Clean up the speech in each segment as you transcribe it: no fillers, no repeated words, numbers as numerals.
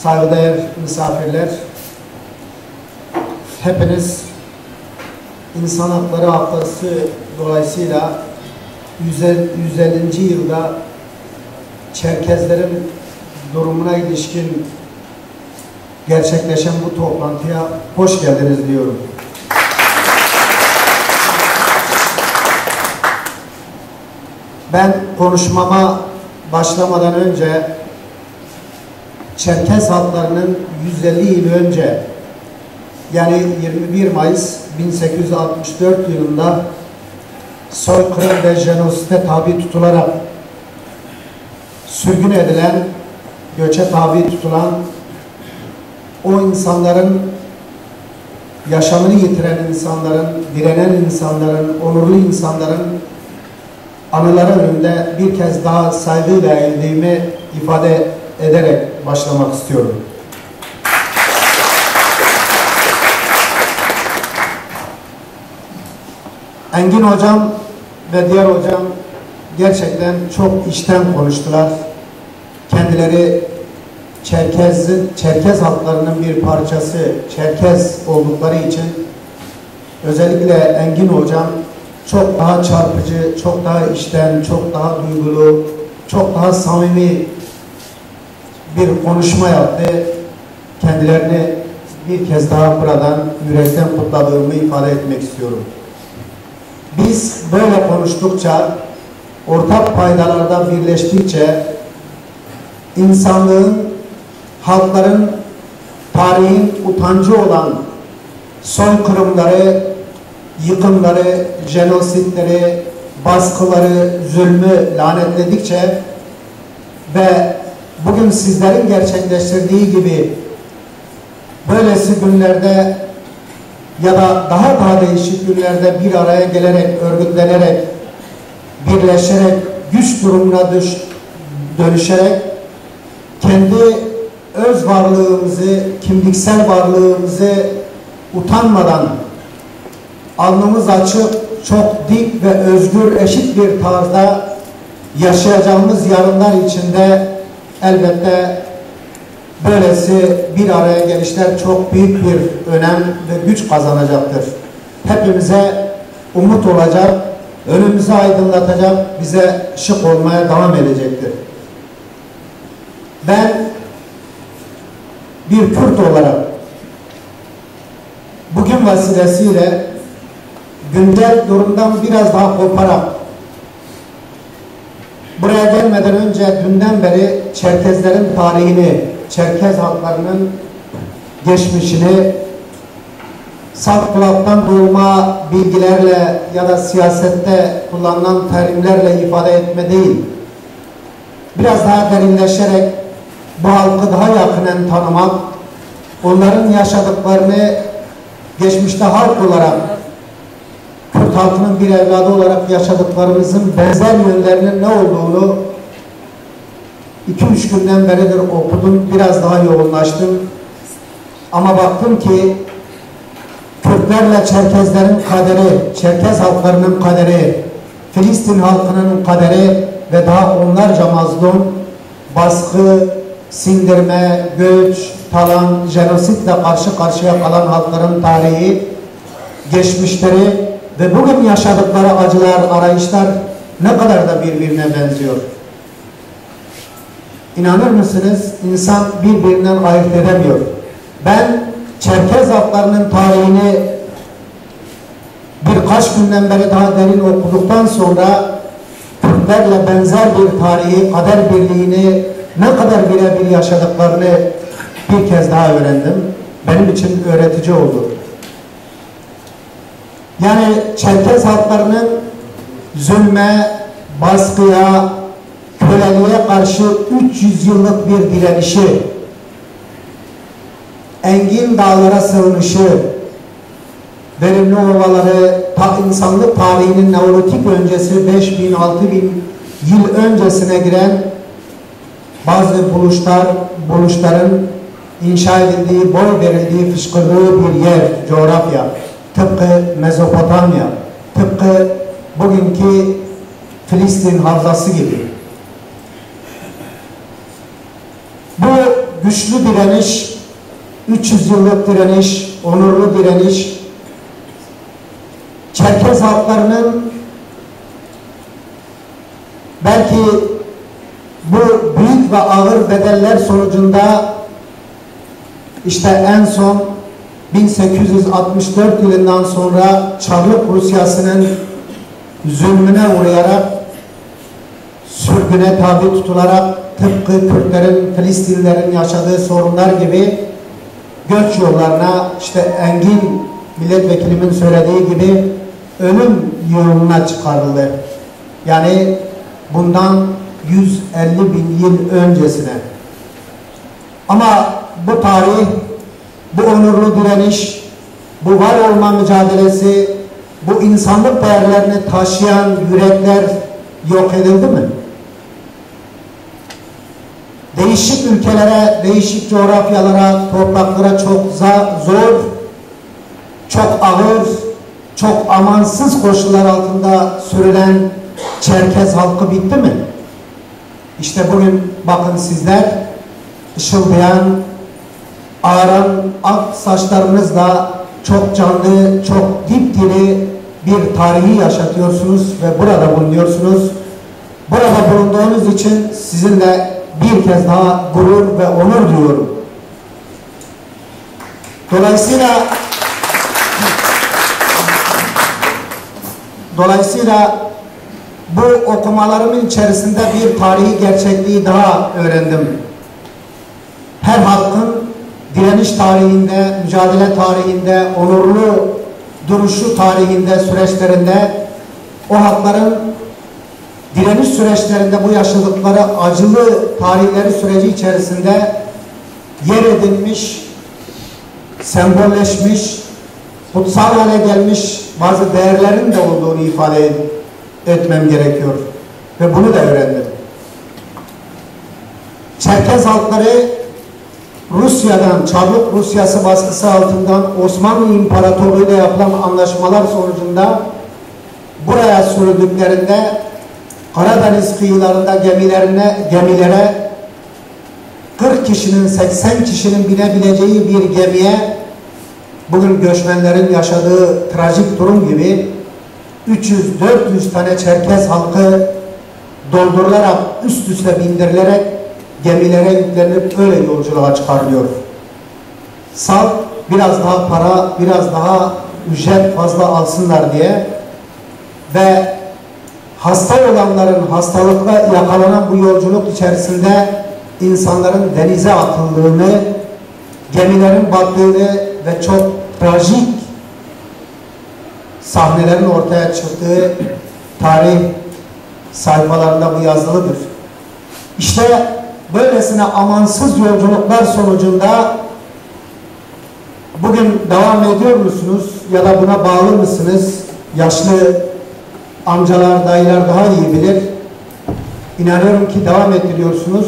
saygıdeğer misafirler, hepiniz İnsan Hakları Haftası dolayısıyla 150. yılda Çerkezlerin durumuna ilişkin gerçekleşen bu toplantıya hoş geldiniz diyorum. Ben konuşmama başlamadan önce Çerkez halklarının 150 yıl önce, yani 21 Mayıs 1864 yılında soykırım ve jenosite tabi tutularak sürgün edilen, göçe tabi tutulan o insanların, yaşamını yitiren insanların, direnen insanların, onurlu insanların anıları önünde bir kez daha saygıyla eğildiğimi ifade ederek başlamak istiyorum. Engin hocam ve diğer hocam gerçekten çok içten konuştular. Kendileri Çerkez halklarının bir parçası, Çerkez oldukları için özellikle Engin hocam çok daha çarpıcı, çok daha içten, çok daha duygulu, çok daha samimi bir konuşma yaptı. Kendilerini bir kez daha buradan yürekten kutladığımı ifade etmek istiyorum. Biz böyle konuştukça, ortak paydalarda birleştikçe insanlığın, halkların, tarihin utancı olan soykırımları, yıkımları, jenositleri, baskıları, zulmü lanetledikçe ve bugün sizlerin gerçekleştirdiği gibi böylesi günlerde ya da daha değişik günlerde bir araya gelerek, örgütlenerek, birleşerek, güç durumuna dönüşerek kendi öz varlığımızı, kimliksel varlığımızı utanmadan alnımız açık, çok dik ve özgür, eşit bir tarzda yaşayacağımız yarınlar içinde elbette böylesi bir araya gelişler çok büyük bir önem ve güç kazanacaktır. Hepimize umut olacak, önümüzü aydınlatacak, bize ışık olmaya devam edecektir. Ben bir Kürt olarak bugün vesilesiyle güncel durumdan biraz daha koparak buraya gelmeden önce dünden beri Çerkezlerin tarihini, Çerkez halklarının geçmişini salt kulaktan duyma bilgilerle ya da siyasette kullanılan terimlerle ifade etme değil, biraz daha derinleşerek bu halkı daha yakinen tanımak, onların yaşadıklarını geçmişte halk olarak, Kürt halkının bir evladı olarak yaşadıklarımızın benzer yönlerinin ne olduğunu 2-3 günden beridir okudum, biraz daha yoğunlaştım. Ama baktım ki Kürtlerle Çerkezlerin kaderi, Çerkez halklarının kaderi, Filistin halkının kaderi ve daha onlarca mazlum, baskı, sindirme, göç, talan, jenositle karşı karşıya kalan halkların tarihi, geçmişleri ve bugün yaşadıkları acılar, arayışlar ne kadar da birbirine benziyor. İnanır mısınız? İnsan birbirinden ayırt edemiyor. Ben Çerkez halklarının tarihini birkaç günden beri daha derin okuduktan sonra Kürtlerle benzer bir tarihi, kader birliğini ne kadar birebir yaşadıklarını bir kez daha öğrendim. Benim için öğretici oldu. Yani Çerkez halklarının zulme, baskıya, köleliğe karşı 300 yıllık bir direnişi, engin dağlara sığınışı, verimli ovaları, insanlık tarihinin Neolitik öncesi 5000-6000 yıl öncesine giren bazı buluşların inşa edildiği, boy verildiği, fışkırdığı bir yer, coğrafya. Tıpkı Mezopotamya, tıpkı bugünkü Filistin havzası gibi. Bu güçlü direniş, 300 yıllık direniş, onurlu direniş, Çerkez halklarının belki bu büyük ve ağır bedeller sonucunda işte en son 1864 yılından sonra Çarlık Rusyası'nın zulmüne uğrayarak, sürgüne tabi tutularak, tıpkı Kürtlerin, Filistinlilerin yaşadığı sorunlar gibi göç yollarına, işte Engin milletvekilimin söylediği gibi ölüm yoluna çıkarıldı. Yani bundan 150 bin yıl öncesine. Ama bu tarih, bu onurlu direniş, bu var olma mücadelesi, bu insanlık değerlerini taşıyan yürekler yok edildi mi? Değişik ülkelere, değişik coğrafyalara, topraklara çok zor, çok ağır, çok amansız koşullar altında sürülen Çerkez halkı bitti mi? İşte bugün bakın sizler ışıldayan, ağaran ak saçlarınızla çok canlı, çok dipdiri bir tarihi yaşatıyorsunuz ve burada bulunuyorsunuz. Burada bulunduğunuz için sizinle bir kez daha gurur ve onur duyuyorum. Dolayısıyla bu okumalarımın içerisinde bir tarihi gerçekliği daha öğrendim. Her halkın direniş tarihinde, mücadele tarihinde, onurlu duruşu tarihinde, süreçlerinde, o halkların direniş süreçlerinde bu yaşadıkları acılı tarihleri süreci içerisinde yer edinmiş, sembolleşmiş, kutsal hale gelmiş bazı değerlerin de olduğunu ifade etmem gerekiyor. Ve bunu da öğrendim. Çerkez halkları Rusya'dan, Çarlık Rusyası baskısı altından Osmanlı İmparatorluğu ile yapılan anlaşmalar sonucunda buraya sürüldüklerinde Karadeniz kıyılarında gemilere 40 kişinin, 80 kişinin binebileceği bir gemiye bugün göçmenlerin yaşadığı trajik durum gibi 300-400 tane Çerkez halkı doldurularak, üst üste bindirilerek gemilere yüklenip öyle yolculuğa çıkarılıyor. Salt biraz daha para, biraz daha ücret fazla alsınlar diye ve hasta olanların hastalıkla yakalanan bu yolculuk içerisinde insanların denize atıldığını, gemilerin battığını ve çok trajik sahnelerin ortaya çıktığı tarih sayfalarında bu yazılıdır. İşte böylesine amansız yolculuklar sonucunda bugün devam ediyor musunuz ya da buna bağlı mısınız? Yaşlı amcalar, dayılar daha iyi bilir. İnanıyorum ki devam ettiriyorsunuz.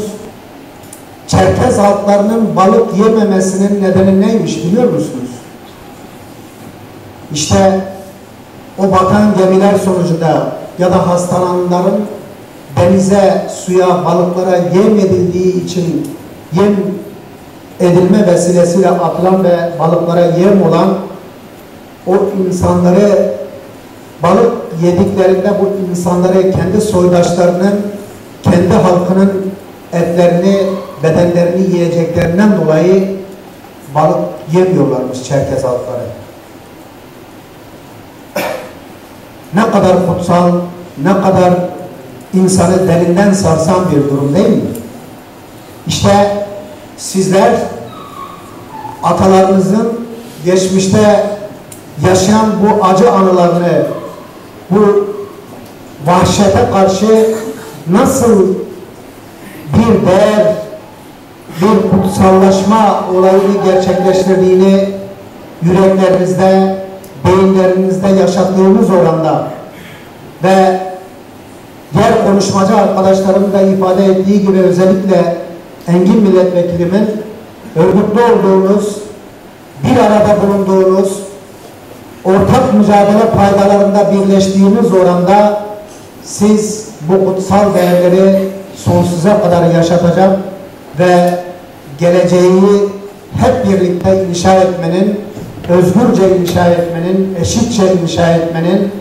Çerkez halklarının balık yememesinin nedeni neymiş biliyor musunuz? İşte o batan gemiler sonucunda ya da hastalananların denize, suya, balıklara yem edildiği için yem edilme vesilesiyle atılan ve balıklara yem olan o insanları balık yediklerinde bu insanları kendi soydaşlarının, kendi halkının etlerini, bedenlerini yiyeceklerinden dolayı balık yemiyorlarmış Çerkez halkları. Ne kadar kutsal, ne kadar insanı derinden sarsan bir durum değil mi? İşte sizler atalarınızın geçmişte yaşayan bu acı anılarını, bu vahşete karşı nasıl bir değer, bir kutsallaşma olayını gerçekleştirdiğini yüreklerinizde, beyinlerinizde yaşattığımız oranda ve diğer konuşmacı arkadaşlarım da ifade ettiği gibi özellikle Engin milletvekilimin örgütlü olduğunuz, bir arada bulunduğunuz, ortak mücadele paydalarında birleştiğiniz oranda siz bu kutsal değerleri sonsuza kadar yaşatacak ve geleceği hep birlikte inşa etmenin, özgürce inşa etmenin, eşitçe inşa etmenin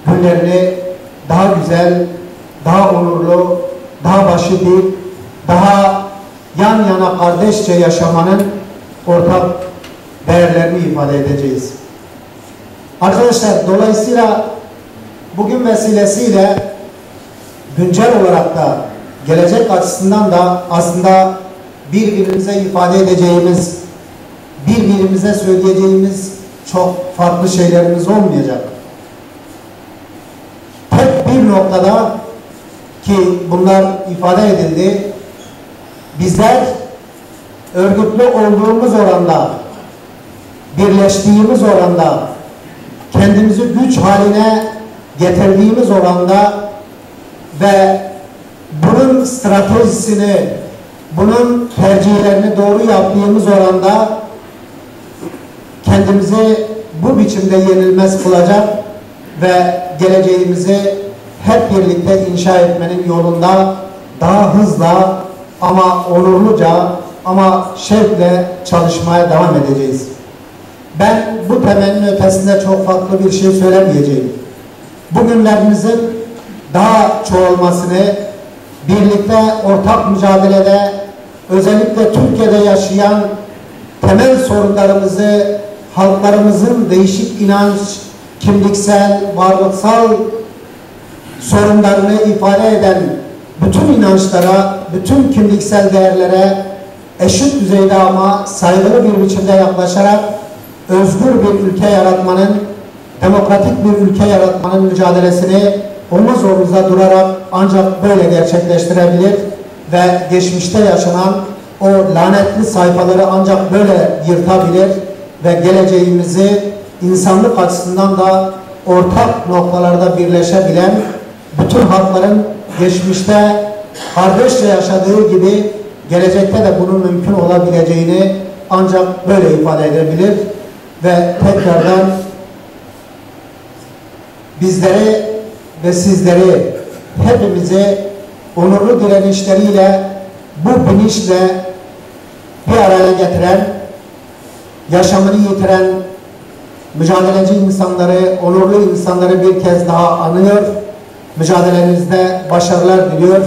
günlerini daha güzel, daha onurlu, daha başı dik, daha yan yana kardeşçe yaşamanın ortak değerlerini ifade edeceğiz. Arkadaşlar, dolayısıyla bugün vesilesiyle güncel olarak da gelecek açısından da aslında birbirimize ifade edeceğimiz, birbirimize söyleyeceğimiz çok farklı şeylerimiz olmayacak. Tek bir noktada ki bunlar ifade edildi, bizler örgütlü olduğumuz oranda, birleştiğimiz oranda, kendimizi güç haline getirdiğimiz oranda ve bunun stratejisini, bunun tercihlerini doğru yaptığımız oranda kendimizi bu biçimde yenilmez kılacak ve geleceğimizi hep birlikte inşa etmenin yolunda daha hızla ama onurluca ama şevkle çalışmaya devam edeceğiz. Ben bu temenninin ötesinde çok farklı bir şey söylemeyeceğim. Bugünlerimizin daha çoğalmasını, birlikte ortak mücadelede, özellikle Türkiye'de yaşayan temel sorunlarımızı, halklarımızın değişik inanç, kimliksel, varlıksal sorunlarını ifade eden bütün inançlara, bütün kimliksel değerlere eşit düzeyde ama saygılı bir biçimde yaklaşarak özgür bir ülke yaratmanın, demokratik bir ülke yaratmanın mücadelesini omuz omuza durarak ancak böyle gerçekleştirebilir ve geçmişte yaşanan o lanetli sayfaları ancak böyle yırtabilir ve geleceğimizi insanlık açısından da ortak noktalarda birleşebilen, bütün halkların geçmişte kardeşçe yaşadığı gibi gelecekte de bunun mümkün olabileceğini ancak böyle ifade edebilir ve tekrardan bizleri ve sizleri, hepimizi onurlu direnişleriyle, bu bilinçle bir araya getiren, yaşamını yitiren mücadeleci insanları, onurlu insanları bir kez daha anıyor. Mücadelenizde başarılar diliyor.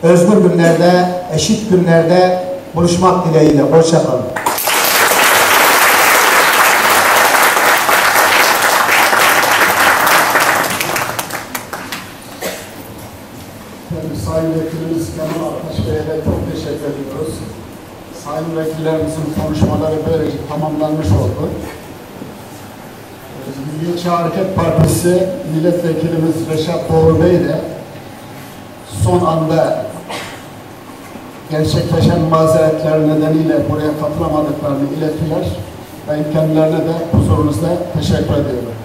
Özgür günlerde, eşit günlerde buluşmak dileğiyle. Hoşça kalın. Sayın Vekilimiz Kemal Aktaş Bey'e de çok teşekkür ediyoruz. Sayın Vekillerimizin konuşmaları böylece tamamlanmış oldu. Milliyetçi Hareket Partisi Milletvekilimiz Reşat Doğru Bey de son anda gerçekleşen mazeretler nedeniyle buraya katılamadıklarını ilettiler. Ben kendilerine de huzurunuzda teşekkür ediyorum.